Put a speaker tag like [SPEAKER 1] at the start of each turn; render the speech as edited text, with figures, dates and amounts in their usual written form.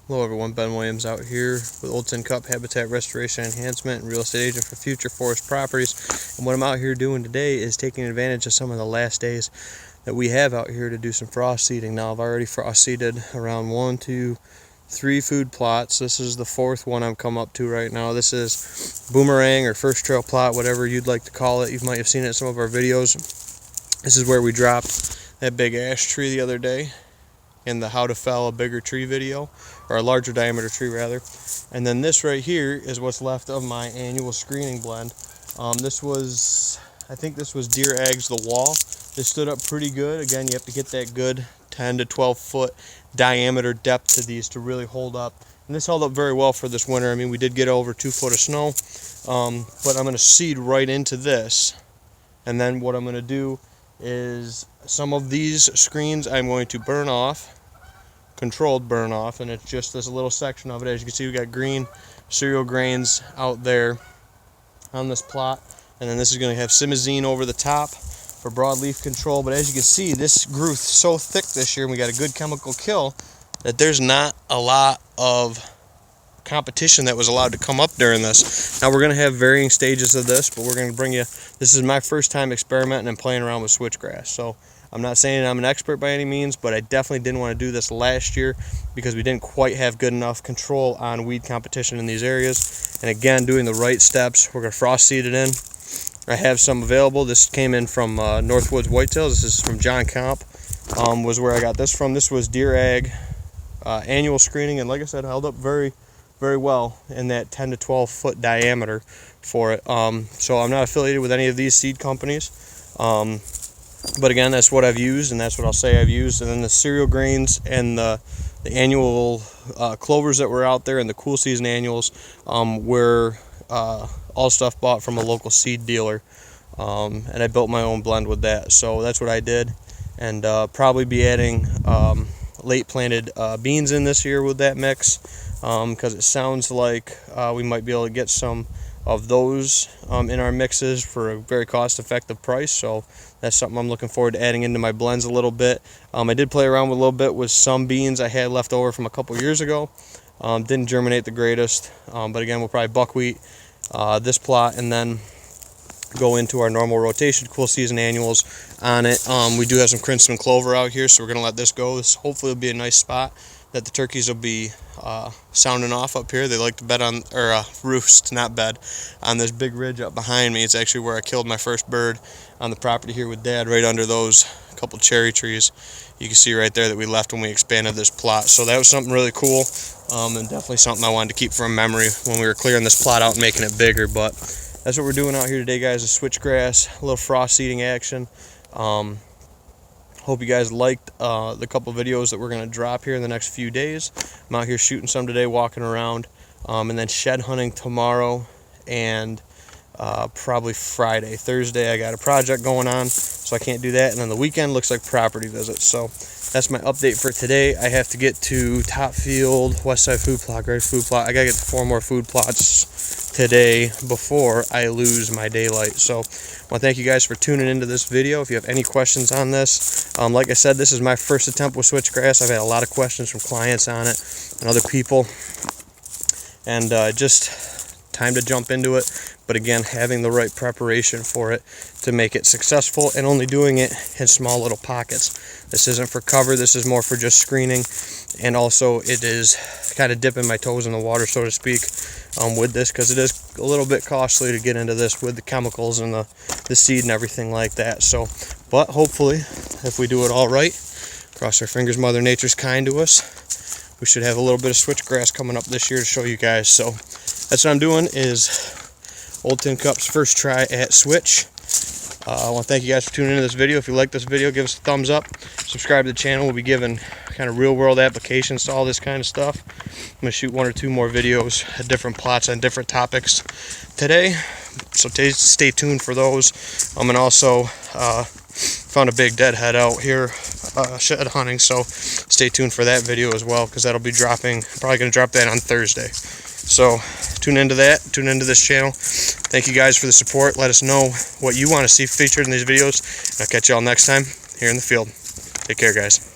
[SPEAKER 1] Hello everyone, Ben Williams out here with Old Tin Cup Habitat Restoration Enhancement and Real Estate Agent for Future Forest Properties. And what I'm out here doing today is taking advantage of some of the last days that we have out here to do some frost seeding. Now I've already frost seeded around 1, 2, 3 food plots. This is the fourth one I'm come up to right now. This is Boomerang or First Trail Plot, whatever you'd like to call it. You might have seen it in some of our videos. This is where we dropped that big ash tree the other day in the how to fell a bigger tree video, or a larger diameter tree rather. And then this right here is what's left of my annual screening blend. I think this was Deer Ag's The Wall. This stood up pretty good. Again, you have to get that good 10 to 12 foot diameter depth to these to really hold up. And this held up very well for this winter. I mean, we did get over 2 foot of snow, but I'm going to seed right into this. And then what I'm going to do is some of these screens I'm going to burn off, controlled burn off, and it's just this little section of it. As you can see, we got green cereal grains out there on this plot, and then this is going to have simazine over the top for broadleaf control. But as you can see, this grew so thick this year, and we got a good chemical kill, that there's not a lot of competition that was allowed to come up during this. Now we're going to have varying stages of this, but we're going to bring you, this is my first time experimenting and playing around with switchgrass. So I'm not saying I'm an expert by any means, but I definitely didn't want to do this last year because we didn't quite have good enough control on weed competition in these areas. And again, doing the right steps, we're going to frost seed it in. I have some available. This came in from Northwoods Whitetails. This is from John Comp, was where I got this from. This was Deer Ag annual screening, and like I said, held up very well in that 10 to 12 foot diameter for it. So I'm not affiliated with any of these seed companies, but again, that's what I've used, and that's what I'll say I've used. And then the cereal grains and the annual clovers that were out there and the cool season annuals were all stuff bought from a local seed dealer, and I built my own blend with that. So that's what I did, and probably be adding late planted beans in this year with that mix, because it sounds like we might be able to get some of those in our mixes for a very cost-effective price. So that's something I'm looking forward to adding into my blends a little bit. I did play around with a little bit with some beans I had left over from a couple years ago. Didn't germinate the greatest, but again, we'll probably buckwheat this plot and then go into our normal rotation, cool season annuals on it. We do have some crimson clover out here, so we're going to let this go. This hopefully will be a nice spot that the turkeys will be sounding off up here. They like to bed on, or roost, not bed, on this big ridge up behind me. It's actually where I killed my first bird on the property here with Dad, right under those couple cherry trees. You can see right there that we left when we expanded this plot. So that was something really cool, and definitely something I wanted to keep from memory when we were clearing this plot out and making it bigger. But that's what we're doing out here today, guys, is switchgrass, a little frost seeding action. Hope you guys liked the couple videos that we're going to drop here in the next few days. I'm out here shooting some today, walking around, and then shed hunting tomorrow and probably Friday. Thursday I got a project going on, so I can't do that. And then the weekend looks like property visits. So that's my update for today. I have to get to Topfield, Westside Food Plot, Great Food Plot. I got to get to 4 more food plots today before I lose my daylight. So I want to thank you guys for tuning into this video. If you have any questions on this, like I said, this is my first attempt with switchgrass. I've had a lot of questions from clients on it and other people, and just time to jump into it. But again, having the right preparation for it to make it successful, and only doing it in small little pockets. This isn't for cover, this is more for just screening, and also it is kind of dipping my toes in the water, so to speak, with this, because it is a little bit costly to get into this with the chemicals and the seed and everything like that. So, but hopefully, if we do it all right, cross our fingers, Mother Nature's kind to us, we should have a little bit of switchgrass coming up this year to show you guys. So that's what I'm doing, is Old Tin Cup's first try at switch. I want to thank you guys for tuning into this video. If you like this video, give us a thumbs up. Subscribe to the channel. We'll be giving kind of real world applications to all this kind of stuff. I'm going to shoot 1 or 2 more videos at different plots on different topics today, so stay tuned for those. And also found a big deadhead out here shed hunting, so stay tuned for that video as well, because that'll be dropping. I'm probably going to drop that on Thursday. So tune into that, tune into this channel. Thank you guys for the support. Let us know what you want to see featured in these videos. I'll catch y'all next time here in the field. Take care, guys.